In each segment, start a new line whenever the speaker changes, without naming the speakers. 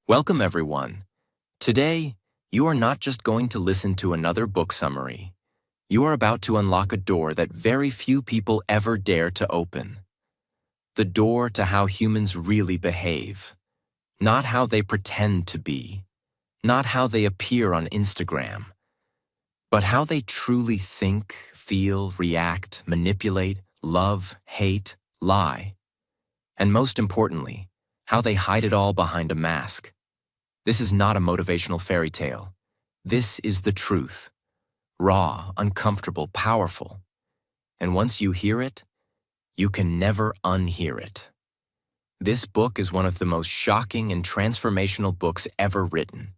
Welcome, everyone. Today, you are not just going to listen to another book summary. You are about to unlock a door that very few people ever dare to open. The door to how humans really behave. Not how they pretend to be. Not how they appear on Instagram. But how they truly think, feel, react, manipulate, love, hate, lie. And most importantly, how they hide it all behind a mask. This is not a motivational fairy tale. This is the truth. Raw, uncomfortable, powerful. And once you hear it, you can never unhear it. This book is one of the most shocking and transformational books ever written.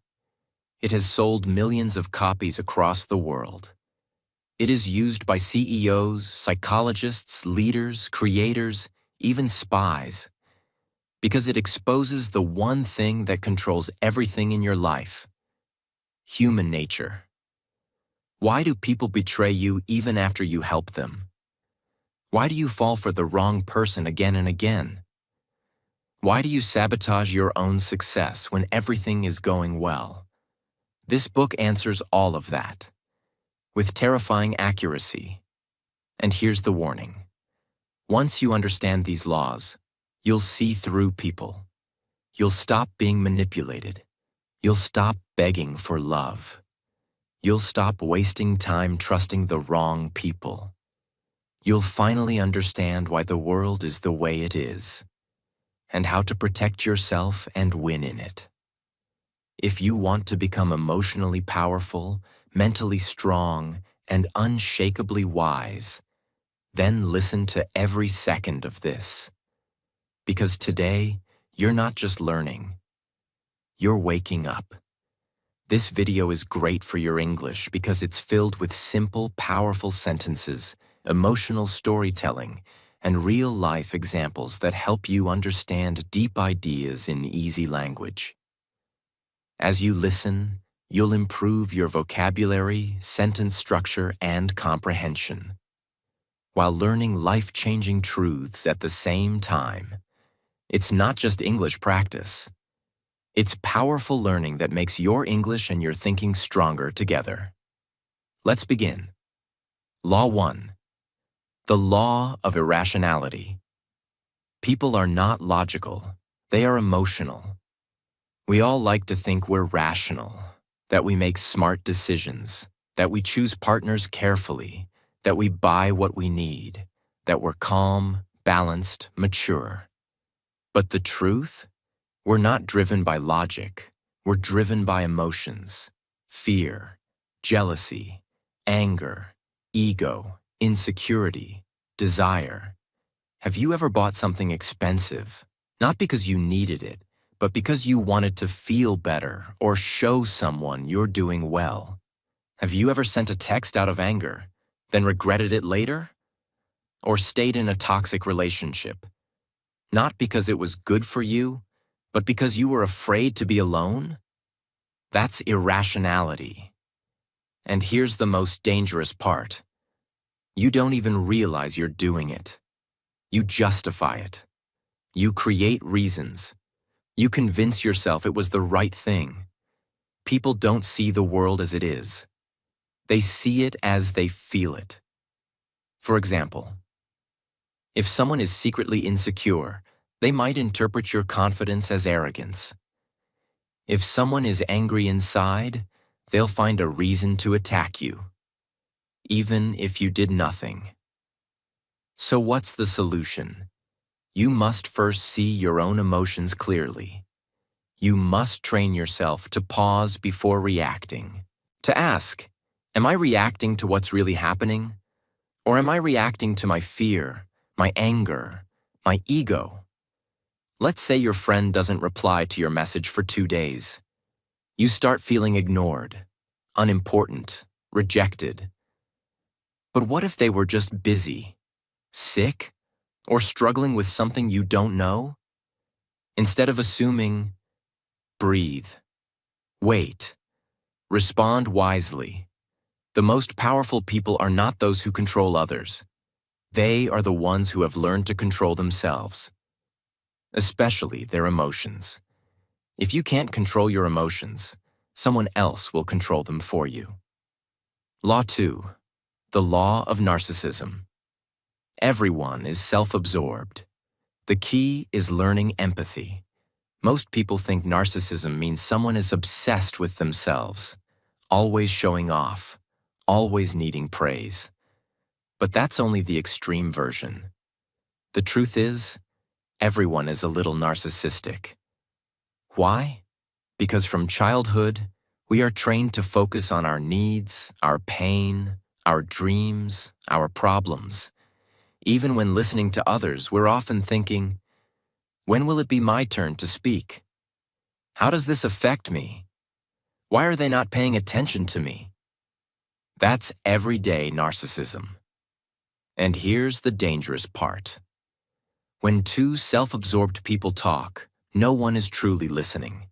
It has sold millions of copies across the world. It is used by CEOs, psychologists, leaders, creators, even spies. Because it exposes the one thing that controls everything in your life: human nature. Why do people betray you even after you help them? Why do you fall for the wrong person again and again? Why do you sabotage your own success when everything is going well? This book answers all of that, with terrifying accuracy. And here's the warning. Once you understand these laws, you'll see through people. You'll stop being manipulated. You'll stop begging for love. You'll stop wasting time trusting the wrong people. You'll finally understand why the world is the way it is, and how to protect yourself and win in it. If you want to become emotionally powerful, mentally strong, and unshakably wise, then listen to every second of this. Because today, you're not just learning, you're waking up. This video is great for your English because it's filled with simple, powerful sentences, emotional storytelling, and real-life examples that help you understand deep ideas in easy language. As you listen, you'll improve your vocabulary, sentence structure, and comprehension, while learning life-changing truths at the same time. It's not just English practice. It's powerful learning that makes your English and your thinking stronger together. Let's begin. Law 1. The law of irrationality. People are not logical. They are emotional. We all like to think we're rational, that we make smart decisions, that we choose partners carefully, that we buy what we need, that we're calm, balanced, mature. But the truth? We're not driven by logic. We're driven by emotions, fear, jealousy, anger, ego, insecurity, desire. Have you ever bought something expensive, not because you needed it, but because you wanted to feel better or show someone you're doing well? Have you ever sent a text out of anger, then regretted it later? Or stayed in a toxic relationship? Not because it was good for you, but because you were afraid to be alone? That's irrationality. And here's the most dangerous part. You don't even realize you're doing it. You justify it. You create reasons. You convince yourself it was the right thing. People don't see the world as it is. They see it as they feel it. For example, if someone is secretly insecure, they might interpret your confidence as arrogance. If someone is angry inside, they'll find a reason to attack you, even if you did nothing. So what's the solution? You must first see your own emotions clearly. You must train yourself to pause before reacting, to ask, am I reacting to what's really happening? Or am I reacting to my fear, my anger, my ego? Let's say your friend doesn't reply to your message for 2 days. You start feeling ignored, unimportant, rejected. But what if they were just busy, sick, or struggling with something you don't know? Instead of assuming, breathe, wait, respond wisely. The most powerful people are not those who control others. They are the ones who have learned to control themselves, especially their emotions. If you can't control your emotions, someone else will control them for you. Law 2. The law of narcissism. Everyone is self-absorbed. The key is learning empathy. Most people think narcissism means someone is obsessed with themselves, always showing off, always needing praise. But that's only the extreme version. The truth is, everyone is a little narcissistic. Why? Because from childhood, we are trained to focus on our needs, our pain, our dreams, our problems. Even when listening to others, we're often thinking, when will it be my turn to speak? How does this affect me? Why are they not paying attention to me? That's everyday narcissism. And here's the dangerous part. When two self-absorbed people talk, no one is truly listening.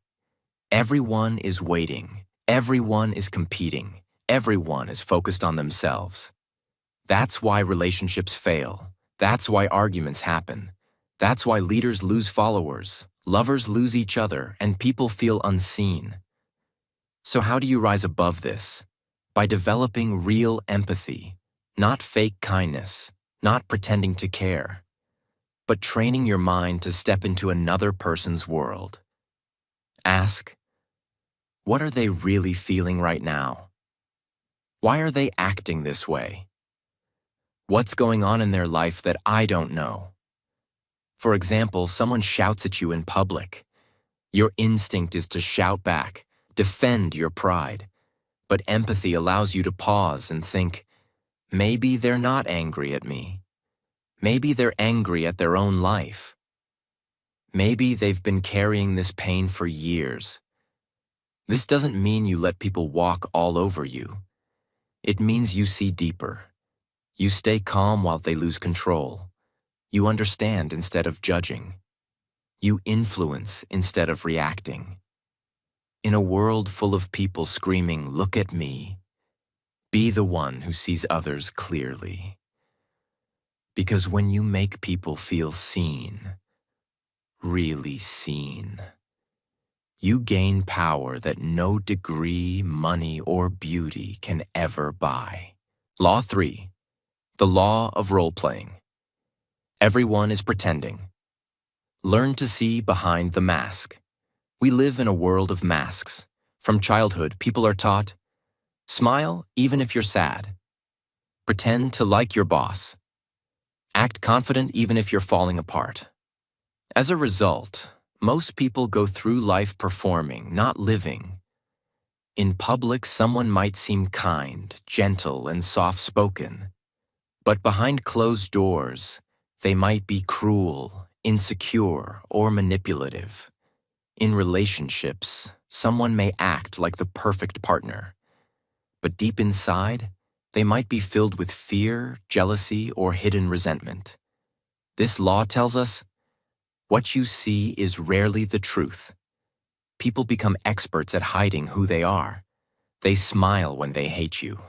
Everyone is waiting. Everyone is competing. Everyone is focused on themselves. That's why relationships fail. That's why arguments happen. That's why leaders lose followers, lovers lose each other, and people feel unseen. So how do you rise above this? By developing real empathy, not fake kindness, not pretending to care, but training your mind to step into another person's world. Ask, what are they really feeling right now? Why are they acting this way? What's going on in their life that I don't know? For example, someone shouts at you in public. Your instinct is to shout back, defend your pride. But empathy allows you to pause and think, maybe they're not angry at me. Maybe they're angry at their own life. Maybe they've been carrying this pain for years. This doesn't mean you let people walk all over you. It means you see deeper. You stay calm while they lose control. You understand instead of judging. You influence instead of reacting. In a world full of people screaming, "Look at me," be the one who sees others clearly. Because when you make people feel seen, really seen, you gain power that no degree, money, or beauty can ever buy. Law 3. The law of role-playing. Everyone is pretending. Learn to see behind the mask. We live in a world of masks. From childhood, people are taught, smile even if you're sad. Pretend to like your boss. Act confident even if you're falling apart. As a result, most people go through life performing, not living. In public, someone might seem kind, gentle, and soft-spoken. But behind closed doors, they might be cruel, insecure, or manipulative. In relationships, someone may act like the perfect partner. But deep inside, they might be filled with fear, jealousy, or hidden resentment. This law tells us, what you see is rarely the truth. People become experts at hiding who they are. They smile when they hate you.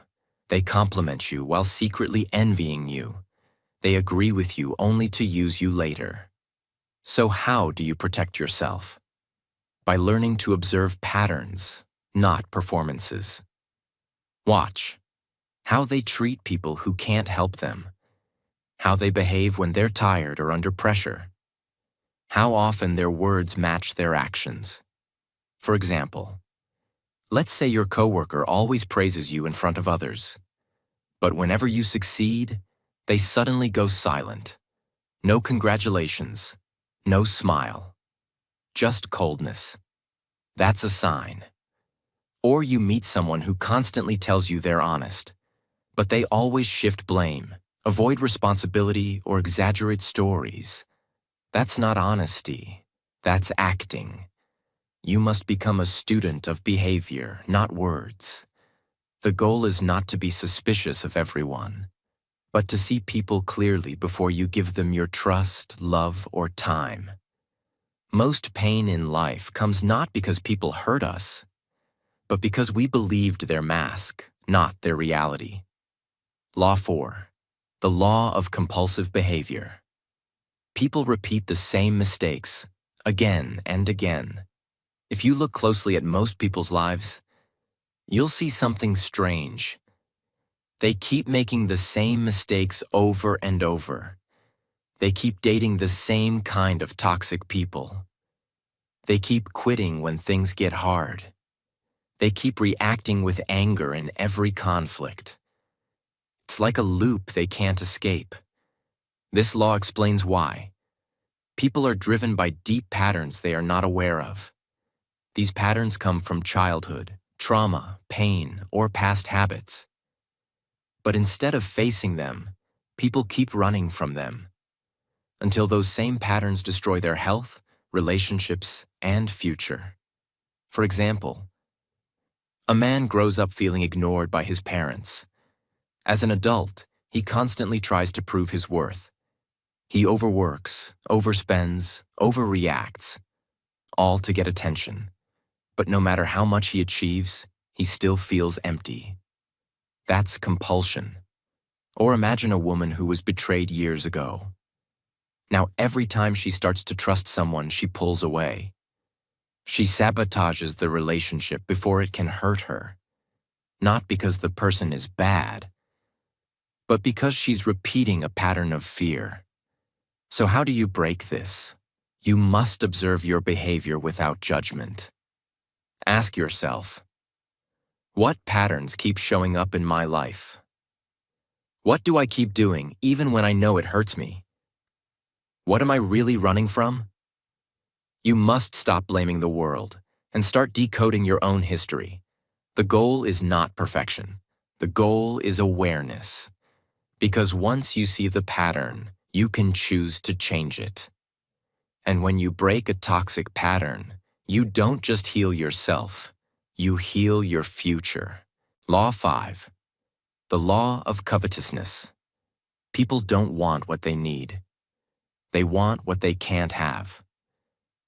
They compliment you while secretly envying you. They agree with you only to use you later. So how do you protect yourself? By learning to observe patterns, not performances. Watch how they treat people who can't help them, how they behave when they're tired or under pressure, how often their words match their actions. For example, let's say your coworker always praises you in front of others, but whenever you succeed, they suddenly go silent. No congratulations, no smile, just coldness. That's a sign. Or you meet someone who constantly tells you they're honest, but they always shift blame, avoid responsibility, or exaggerate stories. That's not honesty. That's acting. You must become a student of behavior, not words. The goal is not to be suspicious of everyone, but to see people clearly before you give them your trust, love, or time. Most pain in life comes not because people hurt us, but because we believed their mask, not their reality. Law 4. The law of compulsive behavior. People repeat the same mistakes again and again. If you look closely at most people's lives, you'll see something strange. They keep making the same mistakes over and over. They keep dating the same kind of toxic people. They keep quitting when things get hard. They keep reacting with anger in every conflict. It's like a loop they can't escape. This law explains why. People are driven by deep patterns they are not aware of. These patterns come from childhood, trauma, pain, or past habits. But instead of facing them, people keep running from them until those same patterns destroy their health, relationships, and future. For example, a man grows up feeling ignored by his parents. As an adult, he constantly tries to prove his worth. He overworks, overspends, overreacts, all to get attention. But no matter how much he achieves, he still feels empty. That's compulsion. Or imagine a woman who was betrayed years ago. Now every time she starts to trust someone, she pulls away. She sabotages the relationship before it can hurt her. Not because the person is bad, but because she's repeating a pattern of fear. So how do you break this? You must observe your behavior without judgment. Ask yourself, what patterns keep showing up in my life? What do I keep doing even when I know it hurts me? What am I really running from? You must stop blaming the world and start decoding your own history. The goal is not perfection. The goal is awareness. Because once you see the pattern, you can choose to change it. And when you break a toxic pattern, you don't just heal yourself, you heal your future. Law 5. The law of covetousness. People don't want what they need. They want what they can't have.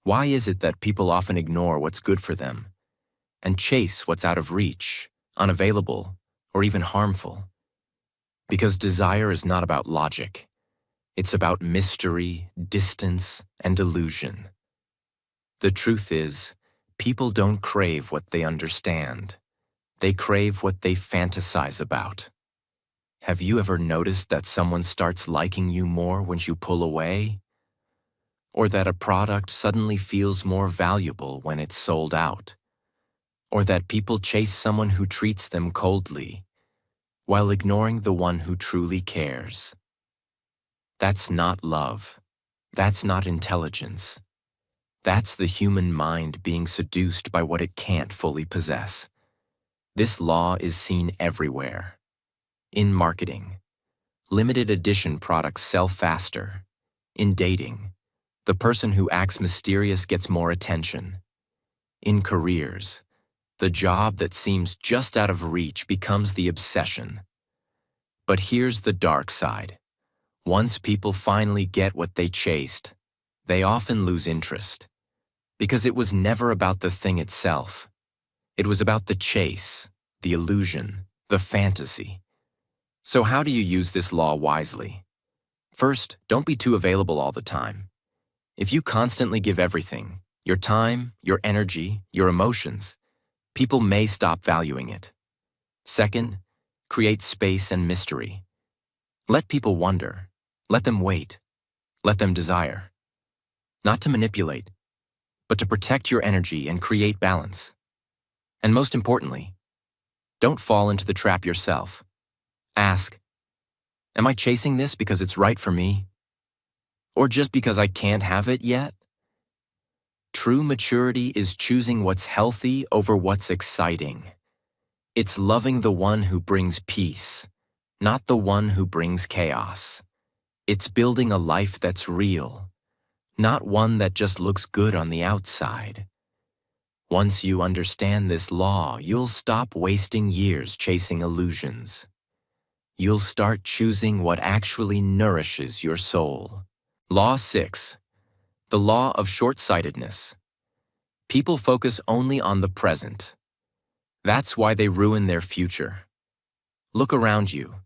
Why is it that people often ignore what's good for them and chase what's out of reach, unavailable, or even harmful? Because desire is not about logic. It's about mystery, distance, and illusion. The truth is, people don't crave what they understand. They crave what they fantasize about. Have you ever noticed that someone starts liking you more when you pull away? Or that a product suddenly feels more valuable when it's sold out? Or that people chase someone who treats them coldly, while ignoring the one who truly cares? That's not love. That's not intelligence. That's the human mind being seduced by what it can't fully possess. This law is seen everywhere. In marketing, limited edition products sell faster. In dating, the person who acts mysterious gets more attention. In careers, the job that seems just out of reach becomes the obsession. But here's the dark side. Once people finally get what they chased, they often lose interest. Because it was never about the thing itself. It was about the chase, the illusion, the fantasy. So how do you use this law wisely? First, don't be too available all the time. If you constantly give everything, your time, your energy, your emotions, people may stop valuing it. Second, create space and mystery. Let people wonder. Let them wait. Let them desire. Not to manipulate, but to protect your energy and create balance. And most importantly, don't fall into the trap yourself. Ask, am I chasing this because it's right for me? Or just because I can't have it yet? True maturity is choosing what's healthy over what's exciting. It's loving the one who brings peace, not the one who brings chaos. It's building a life that's real, not one that just looks good on the outside. Once you understand this law, you'll stop wasting years chasing illusions. You'll start choosing what actually nourishes your soul. Law 6. The law of short-sightedness. People focus only on the present. That's why they ruin their future. Look around you.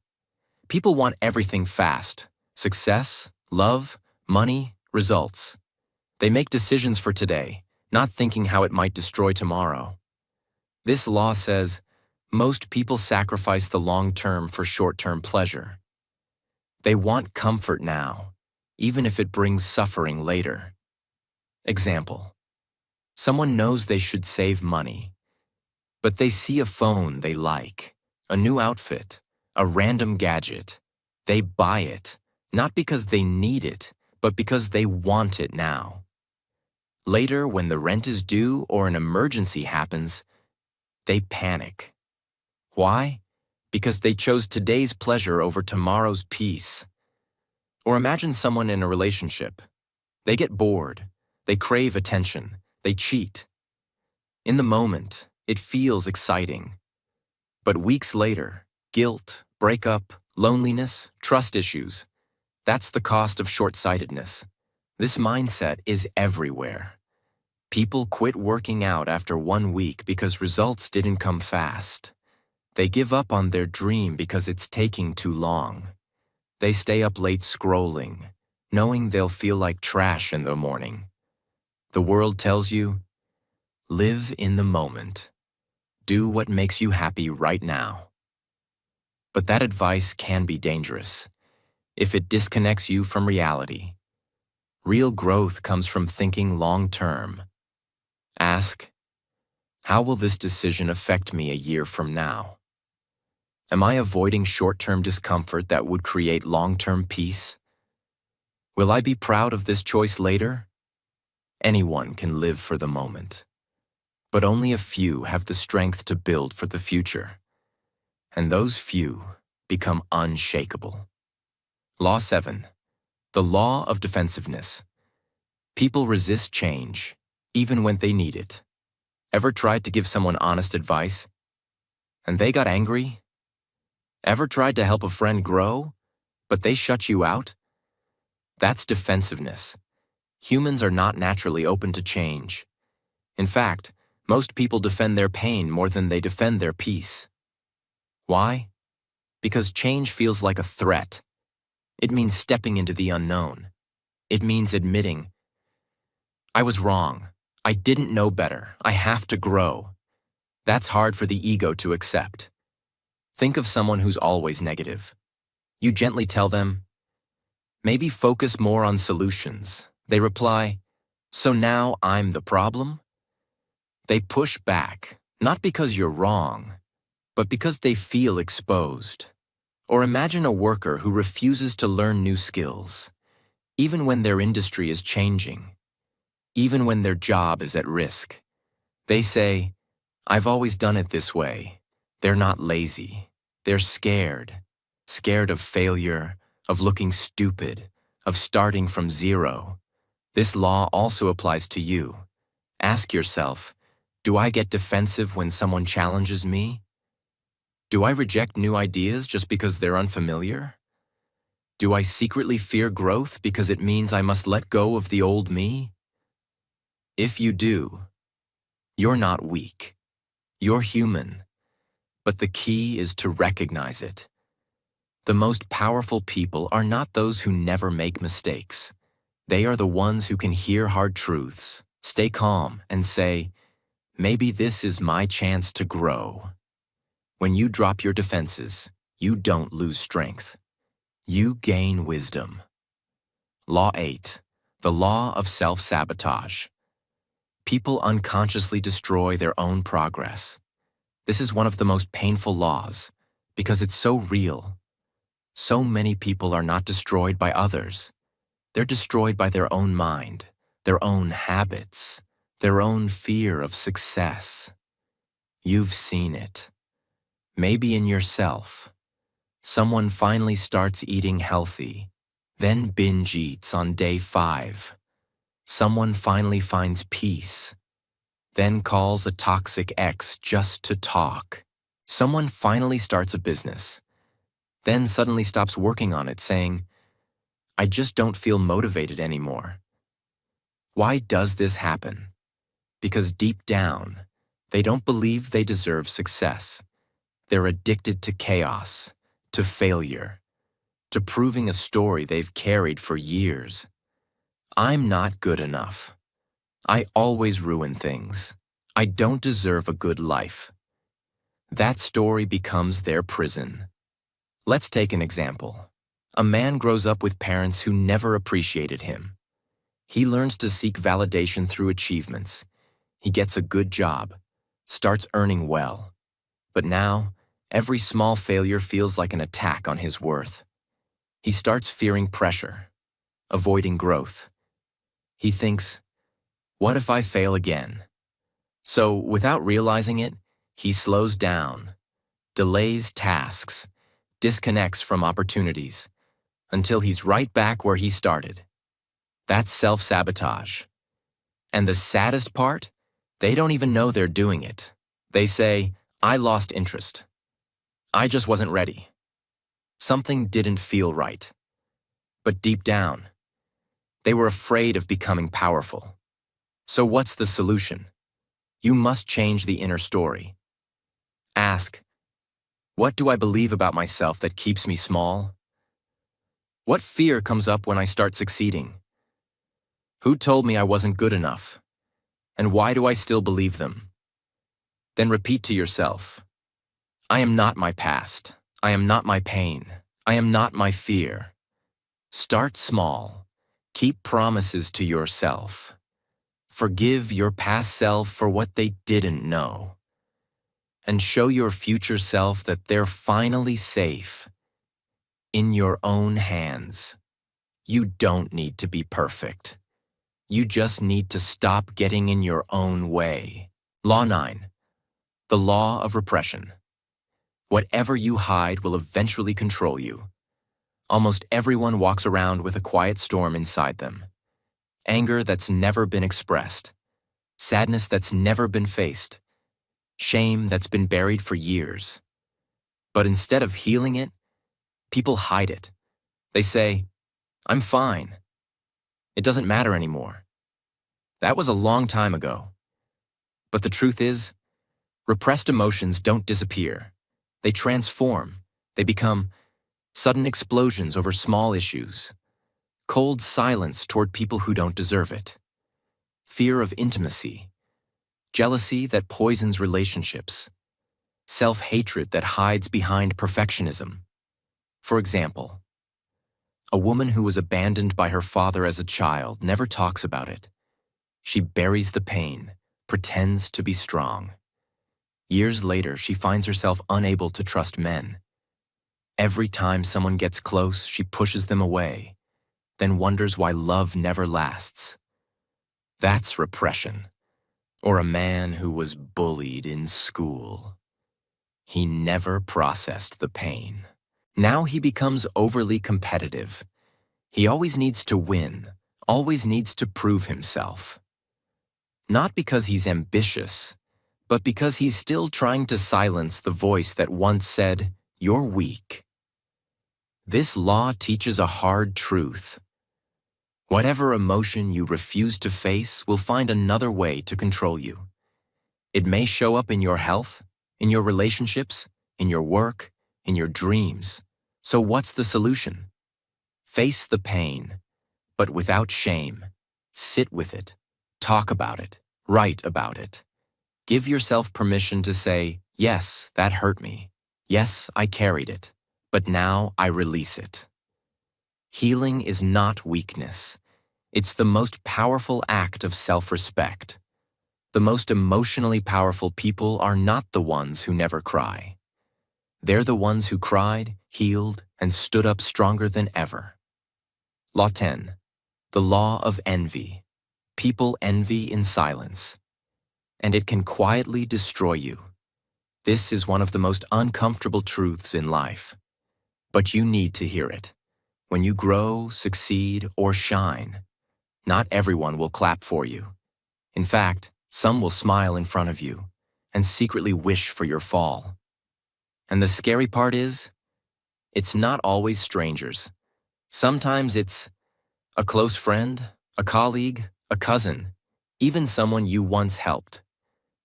People want everything fast. Success, love, money, results. They make decisions for today, not thinking how it might destroy tomorrow. This law says most people sacrifice the long term for short-term pleasure. They want comfort now, even if it brings suffering later. Example: someone knows they should save money, but they see a phone they like, a new outfit, a random gadget. They buy it, not because they need it, but because they want it now. Later, when the rent is due or an emergency happens, they panic. Why? Because they chose today's pleasure over tomorrow's peace. Or imagine someone in a relationship. They get bored, they crave attention, they cheat. In the moment, it feels exciting. But weeks later, guilt, breakup, loneliness, trust issues. That's the cost of short-sightedness. This mindset is everywhere. People quit working out after 1 week because results didn't come fast. They give up on their dream because it's taking too long. They stay up late scrolling, knowing they'll feel like trash in the morning. The world tells you, live in the moment. Do what makes you happy right now. But that advice can be dangerous if it disconnects you from reality. Real growth comes from thinking long-term. Ask, how will this decision affect me a year from now? Am I avoiding short-term discomfort that would create long-term peace? Will I be proud of this choice later? Anyone can live for the moment, but only a few have the strength to build for the future. And those few become unshakable. Law 7. The law of defensiveness. People resist change, even when they need it. Ever tried to give someone honest advice, and they got angry? Ever tried to help a friend grow, but they shut you out? That's defensiveness. Humans are not naturally open to change. In fact, most people defend their pain more than they defend their peace. Why? Because change feels like a threat. It means stepping into the unknown. It means admitting, I was wrong. I didn't know better. I have to grow. That's hard for the ego to accept. Think of someone who's always negative. You gently tell them, maybe focus more on solutions. They reply, so now I'm the problem? They push back, not because you're wrong, but because they feel exposed. Or imagine a worker who refuses to learn new skills, even when their industry is changing, even when their job is at risk. They say, I've always done it this way. They're not lazy. They're scared of failure, of looking stupid, of starting from zero. This law also applies to you. Ask yourself, do I get defensive when someone challenges me? Do I reject new ideas just because they're unfamiliar? Do I secretly fear growth because it means I must let go of the old me? If you do, you're not weak. You're human. But the key is to recognize it. The most powerful people are not those who never make mistakes. They are the ones who can hear hard truths, stay calm, and say, maybe this is my chance to grow. When you drop your defenses, you don't lose strength. You gain wisdom. Law 8. The law of self-sabotage. People unconsciously destroy their own progress. This is one of the most painful laws because it's so real. So many people are not destroyed by others. They're destroyed by their own mind, their own habits, their own fear of success. You've seen it. Maybe in yourself. Someone finally starts eating healthy, then binge eats on day 5. Someone finally finds peace, then calls a toxic ex just to talk. Someone finally starts a business, then suddenly stops working on it saying, I just don't feel motivated anymore. Why does this happen? Because deep down, they don't believe they deserve success. They're addicted to chaos, to failure, to proving a story they've carried for years. I'm not good enough. I always ruin things. I don't deserve a good life. That story becomes their prison. Let's take an example. A man grows up with parents who never appreciated him. He learns to seek validation through achievements. He gets a good job, starts earning well. But now, every small failure feels like an attack on his worth. He starts fearing pressure, avoiding growth. He thinks, what if I fail again? So, without realizing it, he slows down, delays tasks, disconnects from opportunities, until he's right back where he started. That's self-sabotage. And the saddest part? They don't even know they're doing it. They say, I lost interest. I just wasn't ready. Something didn't feel right. But deep down, they were afraid of becoming powerful. So what's the solution? You must change the inner story. Ask, what do I believe about myself that keeps me small? What fear comes up when I start succeeding? Who told me I wasn't good enough? And why do I still believe them? Then repeat to yourself, I am not my past. I am not my pain. I am not my fear. Start small. Keep promises to yourself. Forgive your past self for what they didn't know. And show your future self that they're finally safe. In your own hands. You don't need to be perfect. You just need to stop getting in your own way. Law 9. The law of repression. Whatever you hide will eventually control you. Almost everyone walks around with a quiet storm inside them. Anger that's never been expressed. Sadness that's never been faced. Shame that's been buried for years. But instead of healing it, people hide it. They say, I'm fine. It doesn't matter anymore. That was a long time ago. But the truth is, repressed emotions don't disappear. They transform. They become sudden explosions over small issues, cold silence toward people who don't deserve it, fear of intimacy, jealousy that poisons relationships, self-hatred that hides behind perfectionism. For example, a woman who was abandoned by her father as a child never talks about it. She buries the pain, pretends to be strong. Years later, she finds herself unable to trust men. Every time someone gets close, she pushes them away, then wonders why love never lasts. That's repression. Or a man who was bullied in school. He never processed the pain. Now he becomes overly competitive. He always needs to win, always needs to prove himself. Not because he's ambitious, but because he's still trying to silence the voice that once said, "You're weak." This law teaches a hard truth. Whatever emotion you refuse to face will find another way to control you. It may show up in your health, in your relationships, in your work, in your dreams. So what's the solution? Face the pain, but without shame. Sit with it. Talk about it. Write about it. Give yourself permission to say, yes, that hurt me. Yes, I carried it, but now I release it. Healing is not weakness. It's the most powerful act of self-respect. The most emotionally powerful people are not the ones who never cry. They're the ones who cried, healed, and stood up stronger than ever. Law 10. The law of envy. People envy in silence, and it can quietly destroy you. This is one of the most uncomfortable truths in life, but you need to hear it. When you grow, succeed, or shine, not everyone will clap for you. In fact, some will smile in front of you and secretly wish for your fall. And the scary part is, it's not always strangers. Sometimes it's a close friend, a colleague, a cousin, even someone you once helped.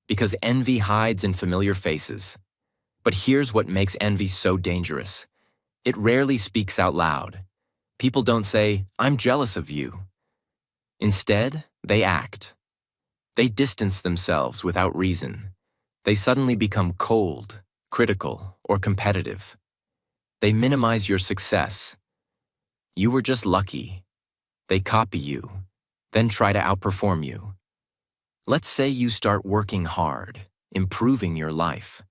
Because envy hides in familiar faces. But here's what makes envy so dangerous. It rarely speaks out loud. People don't say, "I'm jealous of you." Instead, they act. They distance themselves without reason. They suddenly become cold, critical, or competitive. They minimize your success. You were just lucky. They copy you, then try to outperform you. Let's say you start working hard, improving your life.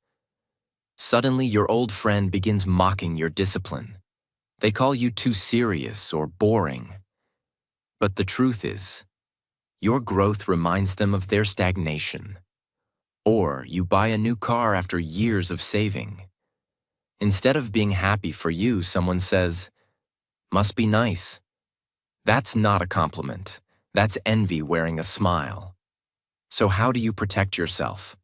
Suddenly, your old friend begins mocking your discipline. They call you too serious or boring. But the truth is, your growth reminds them of their stagnation. Or you buy a new car after years of saving. Instead of being happy for you, someone says, "Must be nice." That's not a compliment. That's envy wearing a smile. So how do you protect yourself?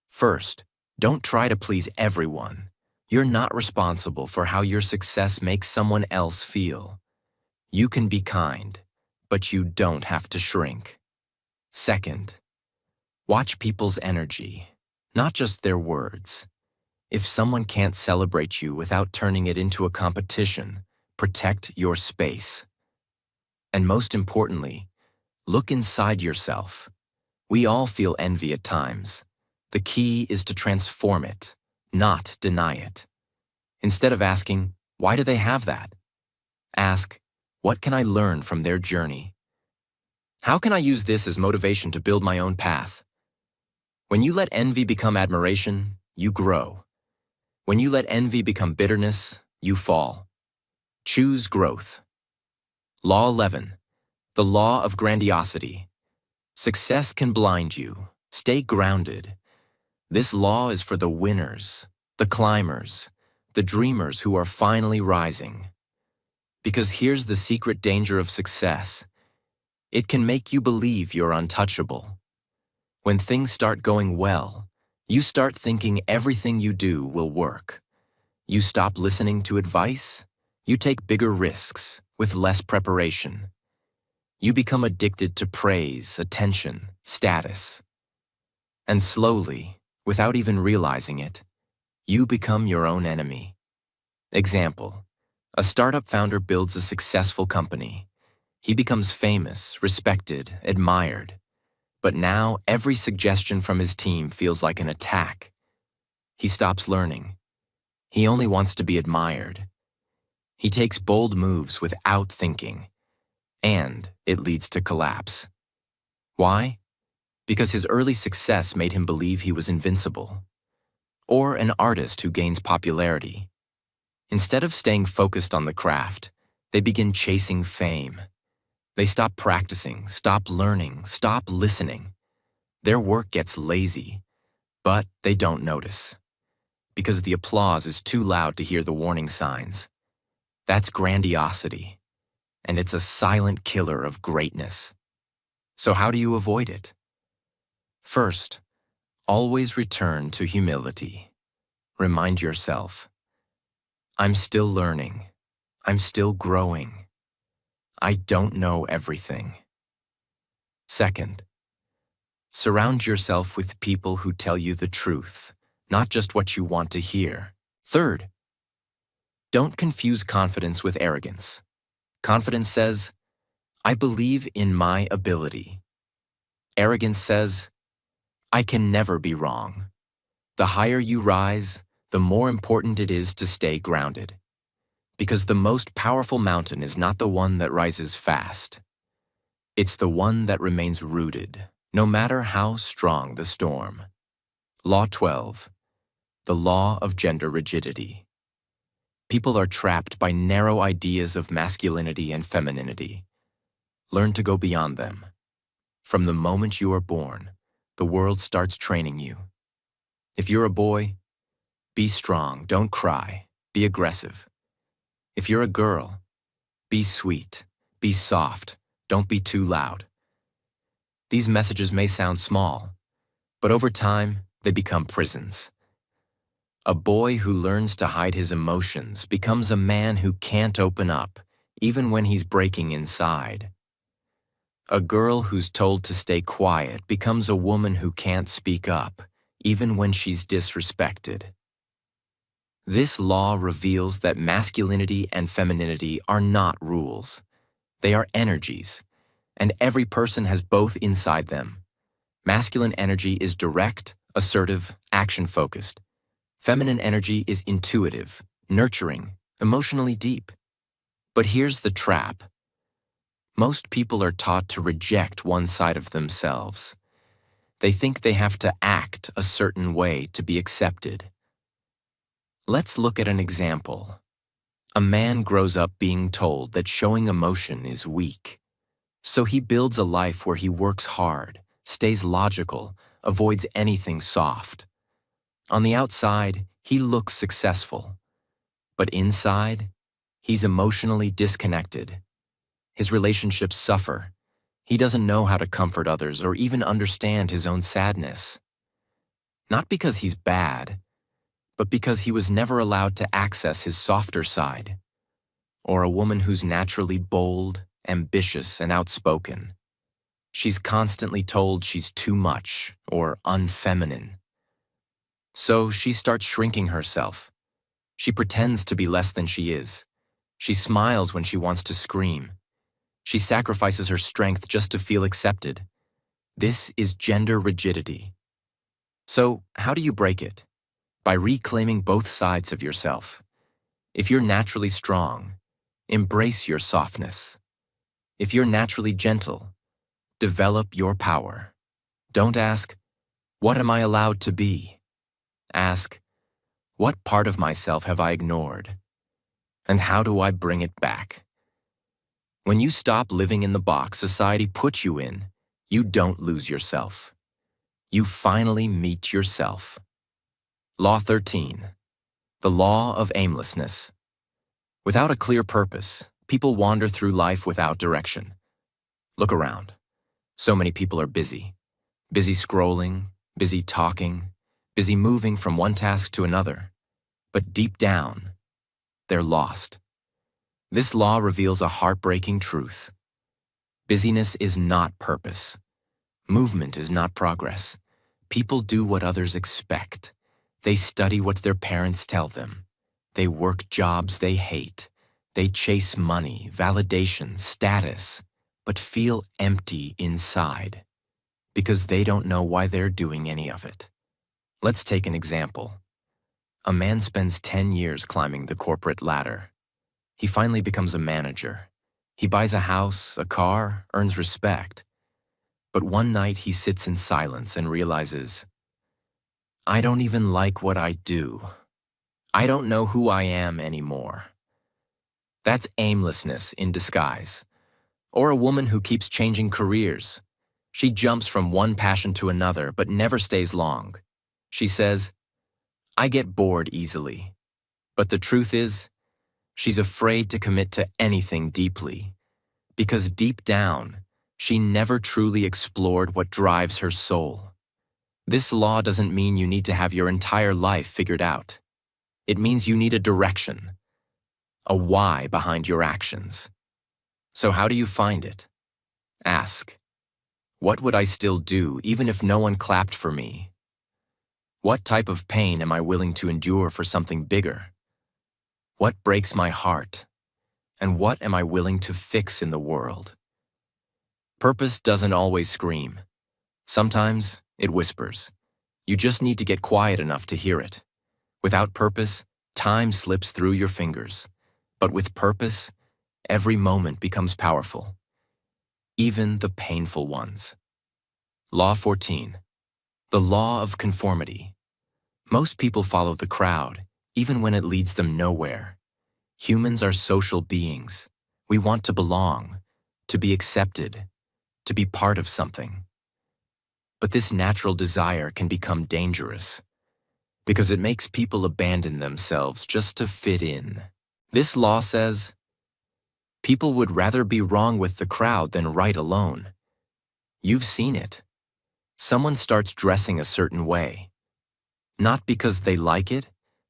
First, don't try to please everyone. You're not responsible for how your success makes someone else feel. You can be kind, but you don't have to shrink. Second, watch people's energy, not just their words. If someone can't celebrate you without turning it into a competition, protect your space. And most importantly, look inside yourself. We all feel envy at times. The key is to transform it, not deny it. Instead of asking, "Why do they have that?" ask, "What can I learn from their journey? How can I use this as motivation to build my own path?" When you let envy become admiration, you grow. When you let envy become bitterness, you fall. Choose growth. Law 11. The law of grandiosity. Success can blind you. Stay grounded. This law is for the winners, the climbers, the dreamers who are finally rising. Because here's the secret danger of success. It can make you believe you're untouchable. When things start going well, you start thinking everything you do will work. You stop listening to advice. You take bigger risks with less preparation. You become addicted to praise, attention, status. And slowly, without even realizing it, you become your own enemy. Example: a startup founder builds a successful company. He becomes famous, respected, admired. But now every suggestion from his team feels like an attack. He stops learning. He only wants to be admired. He takes bold moves without thinking, and it leads to collapse. Why? Because his early success made him believe he was invincible. Or an artist who gains popularity. Instead of staying focused on the craft, they begin chasing fame. They stop practicing, stop learning, stop listening. Their work gets lazy, but they don't notice. Because the applause is too loud to hear the warning signs. That's grandiosity, and it's a silent killer of greatness. So how do you avoid it? First, always return to humility. Remind yourself, I'm still learning. I'm still growing. I don't know everything. Second, surround yourself with people who tell you the truth, not just what you want to hear. Third, don't confuse confidence with arrogance. Confidence says, I believe in my ability. Arrogance says, I can never be wrong. The higher you rise, the more important it is to stay grounded. Because the most powerful mountain is not the one that rises fast. It's the one that remains rooted, no matter how strong the storm. Law 12. The law of gender rigidity. People are trapped by narrow ideas of masculinity and femininity. Learn to go beyond them. From the moment you are born, the world starts training you. If you're a boy, be strong, don't cry, be aggressive. If you're a girl, be sweet, be soft, don't be too loud. These messages may sound small, but over time, they become prisons. A boy who learns to hide his emotions becomes a man who can't open up, even when he's breaking inside. A girl who's told to stay quiet becomes a woman who can't speak up, even when she's disrespected. This law reveals that masculinity and femininity are not rules. They are energies, and every person has both inside them. Masculine energy is direct, assertive, action-focused. Feminine energy is intuitive, nurturing, emotionally deep. But here's the trap. Most people are taught to reject one side of themselves. They think they have to act a certain way to be accepted. Let's look at an example. A man grows up being told that showing emotion is weak. So he builds a life where he works hard, stays logical, avoids anything soft. On the outside, he looks successful. But inside, he's emotionally disconnected. His relationships suffer. He doesn't know how to comfort others or even understand his own sadness. Not because he's bad, but because he was never allowed to access his softer side. Or a woman who's naturally bold, ambitious, and outspoken. She's constantly told she's too much or unfeminine. So she starts shrinking herself. She pretends to be less than she is. She smiles when she wants to scream. She sacrifices her strength just to feel accepted. This is gender rigidity. So, how do you break it? By reclaiming both sides of yourself. If you're naturally strong, embrace your softness. If you're naturally gentle, develop your power. Don't ask, "What am I allowed to be?" Ask, "What part of myself have I ignored? And how do I bring it back?" When you stop living in the box society puts you in, you don't lose yourself. You finally meet yourself. Law 13. The law of aimlessness. Without a clear purpose, people wander through life without direction. Look around. So many people are busy. Busy scrolling, busy talking, busy moving from one task to another. But deep down, they're lost. This law reveals a heartbreaking truth. Busyness is not purpose. Movement is not progress. People do what others expect. They study what their parents tell them. They work jobs they hate. They chase money, validation, status, but feel empty inside because they don't know why they're doing any of it. Let's take an example. A man spends 10 years climbing the corporate ladder. He finally becomes a manager. He buys a house, a car, earns respect. But one night he sits in silence and realizes, "I don't even like what I do. I don't know who I am anymore." That's aimlessness in disguise. Or a woman who keeps changing careers. She jumps from one passion to another but never stays long. She says, "I get bored easily." But the truth is, she's afraid to commit to anything deeply, because deep down, she never truly explored what drives her soul. This law doesn't mean you need to have your entire life figured out. It means you need a direction, a why behind your actions. So how do you find it? Ask, what would I still do even if no one clapped for me? What type of pain am I willing to endure for something bigger? What breaks my heart? And what am I willing to fix in the world? Purpose doesn't always scream. Sometimes it whispers. You just need to get quiet enough to hear it. Without purpose, time slips through your fingers. But with purpose, every moment becomes powerful. Even the painful ones. Law 14. The law of conformity. Most people follow the crowd, even when it leads them nowhere. Humans are social beings. We want to belong, to be accepted, to be part of something. But this natural desire can become dangerous because it makes people abandon themselves just to fit in. This law says, people would rather be wrong with the crowd than right alone. You've seen it. Someone starts dressing a certain way, not because they like it,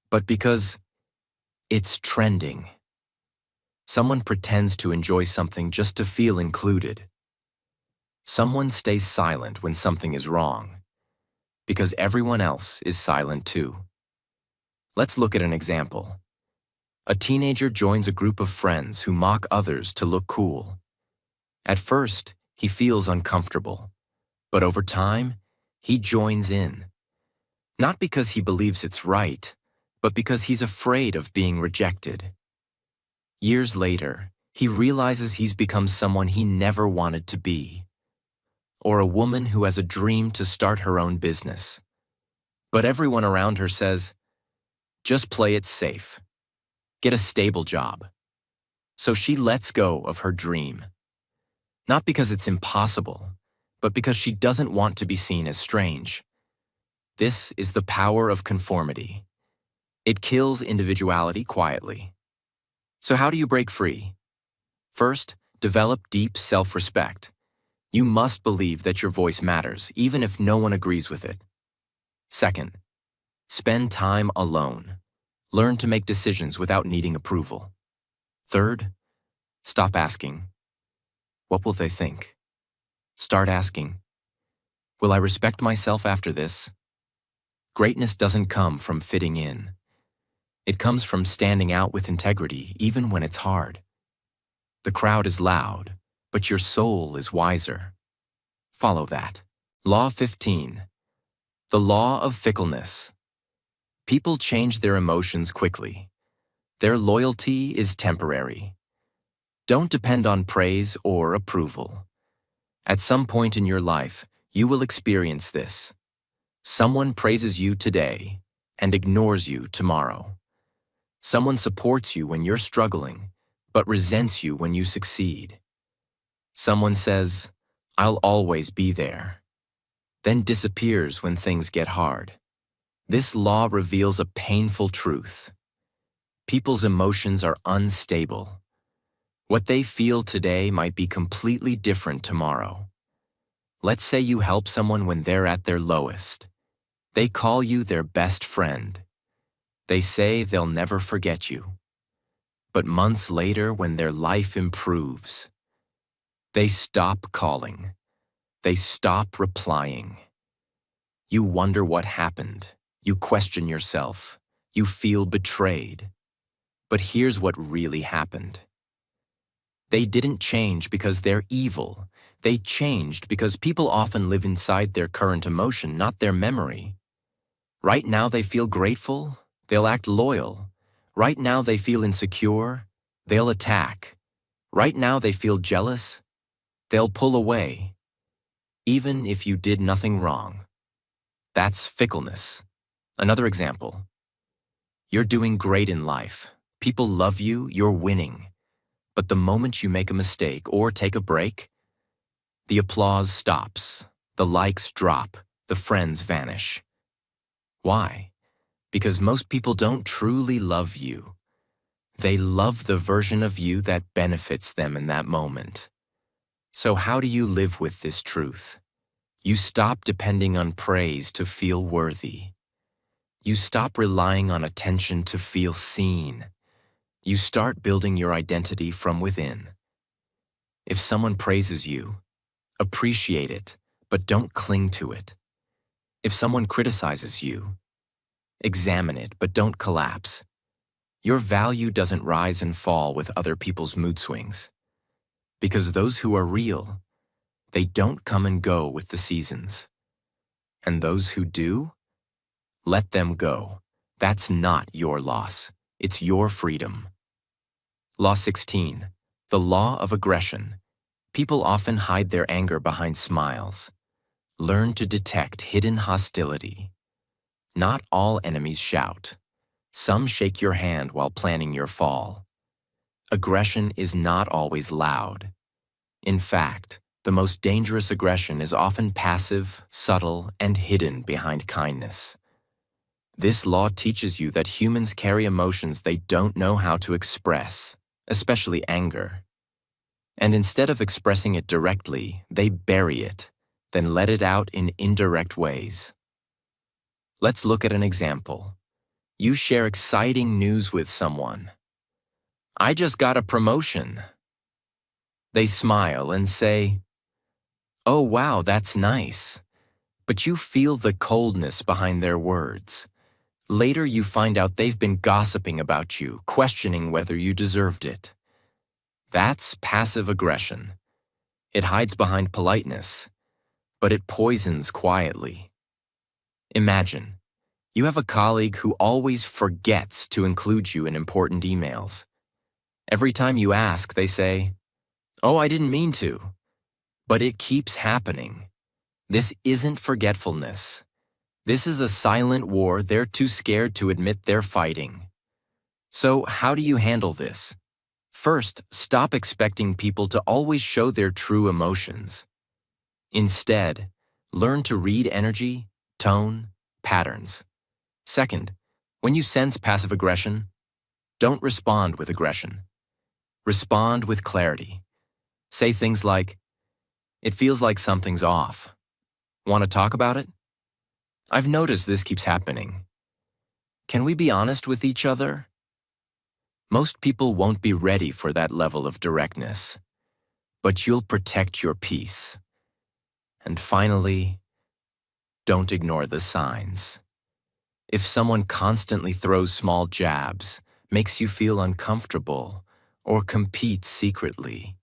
but because it's trending. Someone pretends to enjoy something just to feel included. Someone stays silent when something is wrong, because everyone else is silent too. Let's look at an example. A teenager joins a group of friends who mock others to look cool. At first, he feels uncomfortable, but over time, He joins in, not because he believes it's right, but because he's afraid of being rejected. Years later, he realizes he's become someone he never wanted to be, or a woman who has a dream to start her own business. But everyone around her says, just play it safe. Get a stable job. So she lets go of her dream. Not because it's impossible, but because she doesn't want to be seen as strange. This is the power of conformity. It kills individuality quietly. So how do you break free? First, develop deep self-respect. You must believe that your voice matters, even if no one agrees with it. Second, spend time alone. Learn to make decisions without needing approval. Third, stop asking, what will they think? Start asking, will I respect myself after this? Greatness doesn't come from fitting in. It comes from standing out with integrity, even when it's hard. The crowd is loud, but your soul is wiser. Follow that. Law 15. The law of fickleness. People change their emotions quickly. Their loyalty is temporary. Don't depend on praise or approval. At some point in your life, you will experience this. Someone praises you today and ignores you tomorrow. Someone supports you when you're struggling, but resents you when you succeed. Someone says, I'll always be there, then disappears when things get hard. This law reveals a painful truth. People's emotions are unstable. What they feel today might be completely different tomorrow. Let's say you help someone when they're at their lowest. They call you their best friend. They say they'll never forget you. But months later, when their life improves, they stop calling. They stop replying. You wonder what happened. You question yourself. You feel betrayed. But here's what really happened. They didn't change because they're evil. They changed because people often live inside their current emotion, not their memory. Right now they feel grateful, they'll act loyal. Right now they feel insecure, they'll attack. Right now they feel jealous, they'll pull away. Even if you did nothing wrong. That's fickleness. Another example. You're doing great in life. People love you, you're winning. But the moment you make a mistake or take a break, the applause stops, the likes drop, the friends vanish. Why? Because most people don't truly love you. They love the version of you that benefits them in that moment. So how do you live with this truth? You stop depending on praise to feel worthy. You stop relying on attention to feel seen. You start building your identity from within. If someone praises you, appreciate it, but don't cling to it. If someone criticizes you, examine it, but don't collapse. Your value doesn't rise and fall with other people's mood swings. Because those who are real, they don't come and go with the seasons. And those who do, let them go. That's not your loss. It's your freedom. Law 16. The law of aggression. People often hide their anger behind smiles. Learn to detect hidden hostility. Not all enemies shout. Some shake your hand while planning your fall. Aggression is not always loud. In fact, the most dangerous aggression is often passive, subtle, and hidden behind kindness. This law teaches you that humans carry emotions they don't know how to express, especially anger. And instead of expressing it directly, they bury it, then let it out in indirect ways. Let's look at an example. You share exciting news with someone. I just got a promotion. They smile and say, oh wow, that's nice. But you feel the coldness behind their words. Later you find out they've been gossiping about you, questioning whether you deserved it. That's passive aggression. It hides behind politeness, but it poisons quietly. Imagine, you have a colleague who always forgets to include you in important emails. Every time you ask, they say, "Oh, I didn't mean to." But it keeps happening. This isn't forgetfulness. This is a silent war they're too scared to admit they're fighting. So how do you handle this? First, stop expecting people to always show their true emotions. Instead, learn to read energy, tone, patterns. Second, when you sense passive aggression, don't respond with aggression. Respond with clarity. Say things like, "It feels like something's off. Want to talk about it? I've noticed this keeps happening. Can we be honest with each other?" Most people won't be ready for that level of directness, but you'll protect your peace. And finally, don't ignore the signs. If someone constantly throws small jabs, makes you feel uncomfortable, or competes secretly,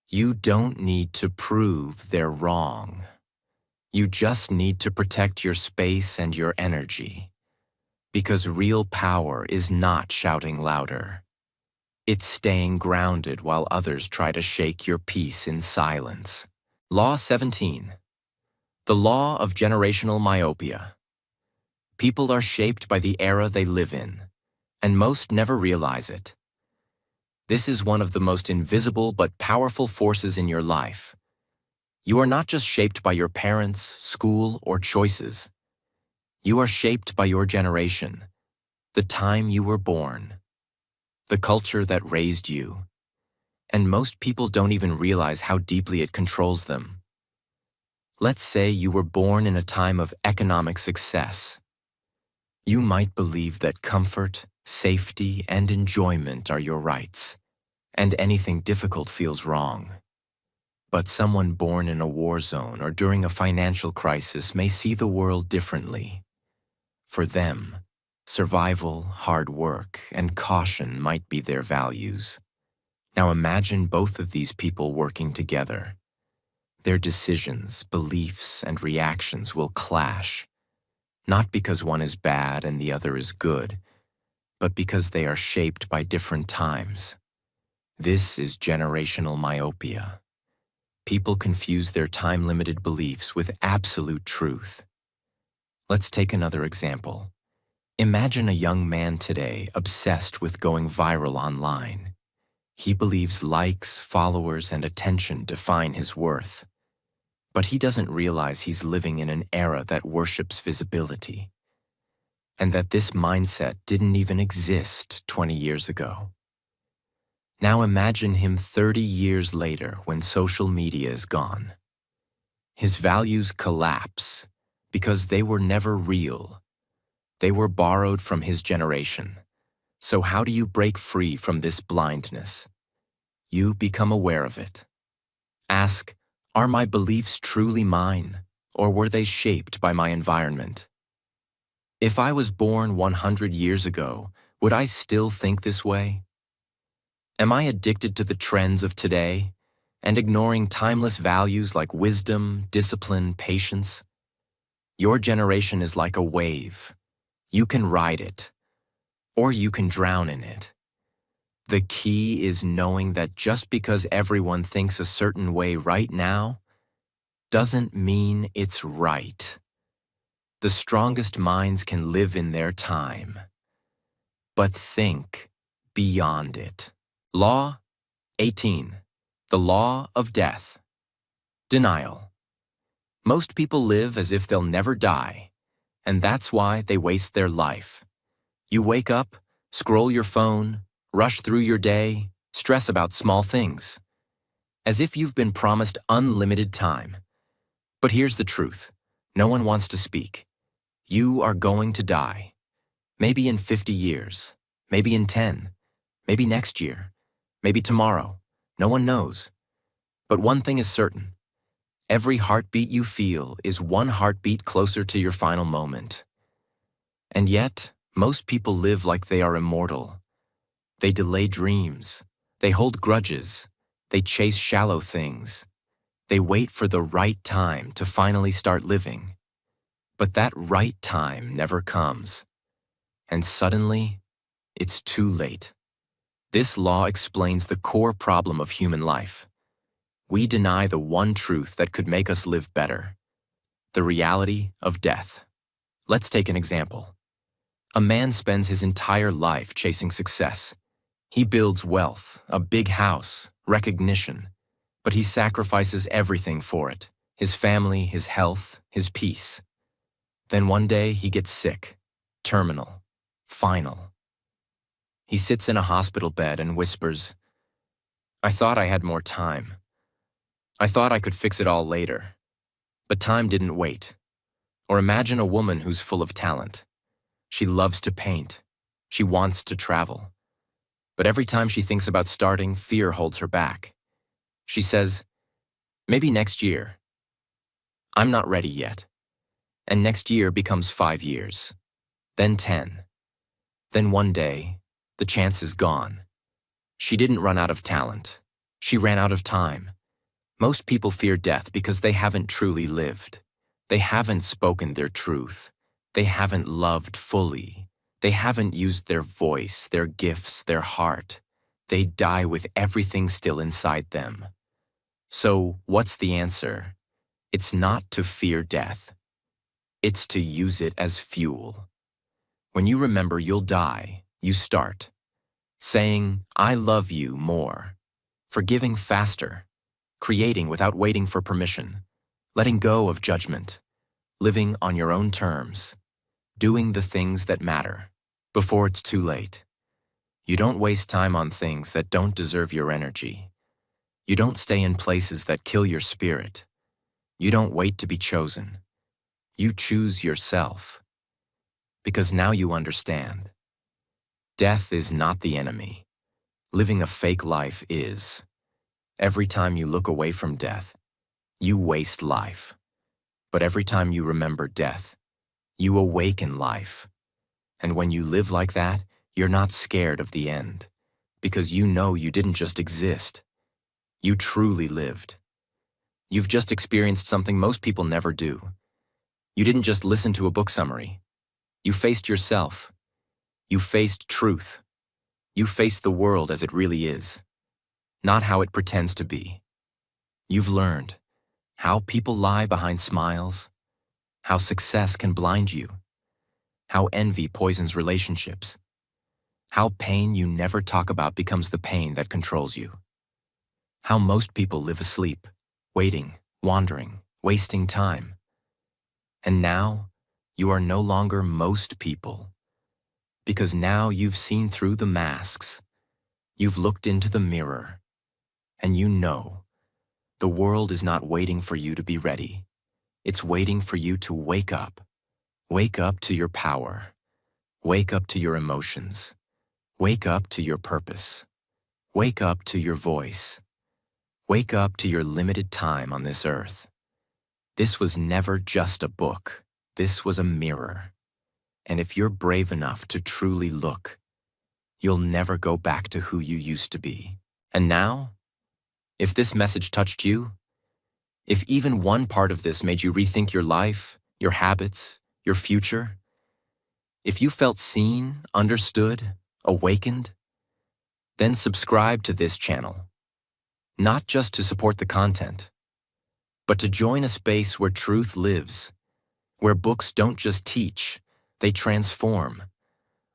you don't need to prove they're wrong. You just need to protect your space and your energy. Because real power is not shouting louder. It's staying grounded while others try to shake your peace in silence. Law 17. The law of generational myopia. People are shaped by the era they live in, and most never realize it. This is one of the most invisible but powerful forces in your life. You are not just shaped by your parents, school, or choices. You are shaped by your generation, the time you were born, the culture that raised you, and most people don't even realize how deeply it controls them. Let's say you were born in a time of economic success. You might believe that comfort, safety, and enjoyment are your rights, and anything difficult feels wrong. But someone born in a war zone or during a financial crisis may see the world differently. For them, survival, hard work, and caution might be their values. Now imagine both of these people working together. Their decisions, beliefs, and reactions will clash, not because one is bad and the other is good, but because they are shaped by different times. This is generational myopia. People confuse their time-limited beliefs with absolute truth. Let's take another example. Imagine a young man today obsessed with going viral online. He believes likes, followers, and attention define his worth. But he doesn't realize he's living in an era that worships visibility, and that this mindset didn't even exist 20 years ago. Now imagine him 30 years later when social media is gone. His values collapse because they were never real. They were borrowed from his generation. So how do you break free from this blindness? You become aware of it. Ask, are my beliefs truly mine, or were they shaped by my environment? If I was born 100 years ago, would I still think this way? Am I addicted to the trends of today and ignoring timeless values like wisdom, discipline, patience? Your generation is like a wave. You can ride it, or you can drown in it. The key is knowing that just because everyone thinks a certain way right now doesn't mean it's right. The strongest minds can live in their time, but think beyond it. Law 18. The law of death. Denial. Most people live as if they'll never die, and that's why they waste their life. You wake up, scroll your phone, rush through your day, stress about small things, as if you've been promised unlimited time. But here's the truth. No one wants to speak. You are going to die. Maybe in 50 years, maybe in 10, maybe next year, maybe tomorrow. No one knows. But one thing is certain. Every heartbeat you feel is one heartbeat closer to your final moment. And yet, most people live like they are immortal. They delay dreams. They hold grudges. They chase shallow things. They wait for the right time to finally start living. But that right time never comes, and suddenly, it's too late. This law explains the core problem of human life. We deny the one truth that could make us live better, the reality of death. Let's take an example. A man spends his entire life chasing success. He builds wealth, a big house, recognition, but he sacrifices everything for it: his family, his health, his peace. Then one day he gets sick, terminal, final. He sits in a hospital bed and whispers, "I thought I had more time. I thought I could fix it all later." But time didn't wait. Or imagine a woman who's full of talent. She loves to paint. She wants to travel. But every time she thinks about starting, fear holds her back. She says, "Maybe next year. I'm not ready yet." And next year becomes 5 years, then 10. Then one day, the chance is gone. She didn't run out of talent. She ran out of time. Most people fear death because they haven't truly lived. They haven't spoken their truth. They haven't loved fully. They haven't used their voice, their gifts, their heart. They die with everything still inside them. So, what's the answer? It's not to fear death. It's to use it as fuel. When you remember you'll die, you start. Saying, "I love you" more. Forgiving faster. Creating without waiting for permission. Letting go of judgment. Living on your own terms. Doing the things that matter. Before it's too late. You don't waste time on things that don't deserve your energy. You don't stay in places that kill your spirit. You don't wait to be chosen. You choose yourself. Because now you understand. Death is not the enemy. Living a fake life is. Every time you look away from death, you waste life. But every time you remember death, you awaken life. And when you live like that, you're not scared of the end. Because you know you didn't just exist. You truly lived. You've just experienced something most people never do. You didn't just listen to a book summary. You faced yourself. You faced truth. You faced the world as it really is, not how it pretends to be. You've learned how people lie behind smiles, how success can blind you, how envy poisons relationships, how pain you never talk about becomes the pain that controls you, how most people live asleep, waiting, wandering, wasting time. And now, you are no longer most people, because now you've seen through the masks, you've looked into the mirror, and you know the world is not waiting for you to be ready. It's waiting for you to wake up. Wake up to your power. Wake up to your emotions. Wake up to your purpose. Wake up to your voice. Wake up to your limited time on this earth. This was never just a book. This was a mirror. And if you're brave enough to truly look, you'll never go back to who you used to be. And now, if this message touched you, if even one part of this made you rethink your life, your habits, your future, if you felt seen, understood, awakened, then subscribe to this channel. Not just to support the content, but to join a space where truth lives, where books don't just teach, they transform,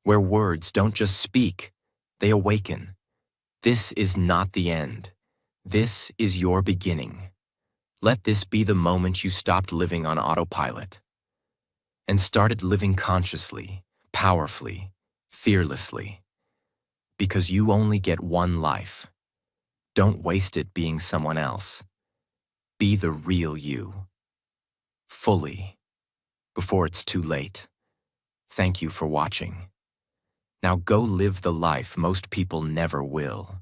where words don't just speak, they awaken. This is not the end. This is your beginning. Let this be the moment you stopped living on autopilot and started living consciously, powerfully, fearlessly. Because you only get one life. Don't waste it being someone else. Be the real you. Fully. Before it's too late. Thank you for watching. Now go live the life most people never will.